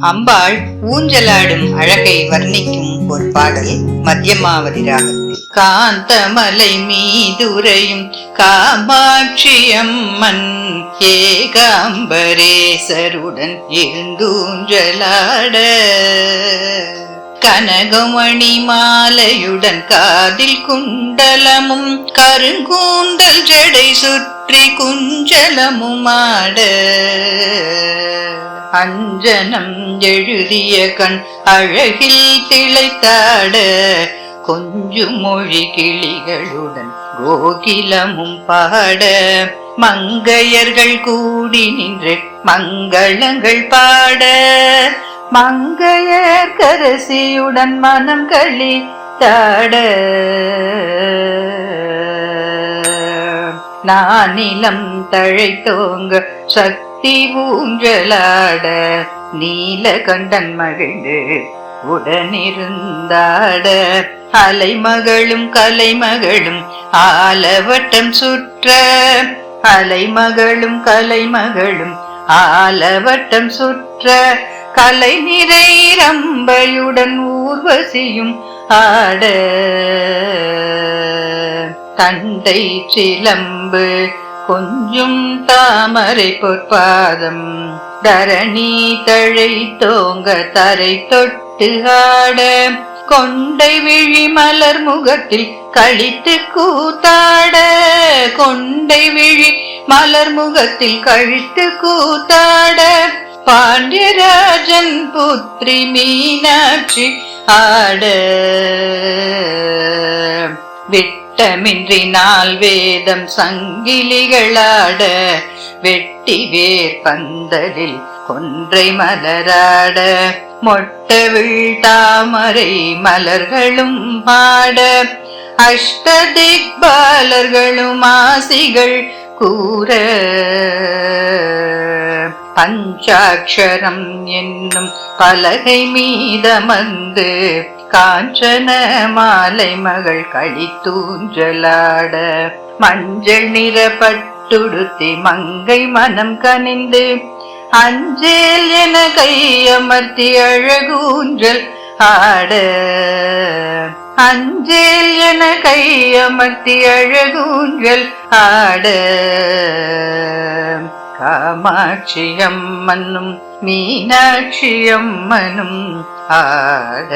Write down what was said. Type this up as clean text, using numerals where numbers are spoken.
அம்பாள் ஊஞ்சலாடும் அழகை வர்ணிக்கும் ஒரு பாடல் மத்தியமாவதி ராகத்தில். காந்தமலை மீதுரையும் காமாட்சி அம்மன் ஏகாம்பரேசருடன் இருந்தூஞ்சலாட, கனகமணி மாலையுடன் காதில் குண்டலமும் கருங்கூந்தல் ஜடை சுற்றி குஞ்சலமும் ஆட, அஞ்சனம் எழுதிய கண் அழகில் திளைத்தாட, கொஞ்சம் மொழி கிளிகளுடன் கோகிலமும் பாட, மங்கையர்கள் கூடி நின்று மங்களங்கள் பாட, மங்கையர் கரசியுடன் மனம் களித்தாட, நானிலம் தழைத்தோங்க சக்தி ஊஞ்சலாட, நீலகண்டன் மகிழ்ந்து உடனிருந்தாட, அலைமகளும் கலைமகளும் ஆலவட்டம் சுற்ற, அலைமகளும் கலைமகளும் ஆலவட்டம் சுற்ற, கலை நிறை ரம்பையுடன் ஊர்வசியும் ஆட, தண்டை சிலம்பு கொஞ்சும் தாமரை பொற்பாதம், தரணி தழை தோங்க தரை தொட்டு ஆட, கொண்டை விழி மலர் முகத்தில் கழித்து கூத்தாட, கொண்டை விழி மலர் முகத்தில் கழித்து கூத்தாட, பாண்டியராஜன் புத்ரி மீனாட்சி ஆட, விட்டமின்றி நாள் வேதம் சங்கிலிகளாட, வெட்டி வேர் பந்தலில் கொன்றை மலராட, மொட்டவிழ் தாமரை மலர்களும் பாட, அஷ்டதிக்பாலர்களும் ஆசிகள் கூற, பஞ்சாட்சரம் என்னும் பலகை மீதமர்ந்து காஞ்சன மாலை மகள் கழித்தூஞ்சலாட, மஞ்சள் நிற பட்டுடுத்தி மங்கை மனம் கனிந்து அஞ்சேல் என கையமர்த்தி அழகூஞ்சல் ஆட, அஞ்சேல் என கையமர்த்தி அழகூஞ்சல் ஆட, காமாட்சி அம்மனும் மீனாட்சி அம்மனும் ஆட.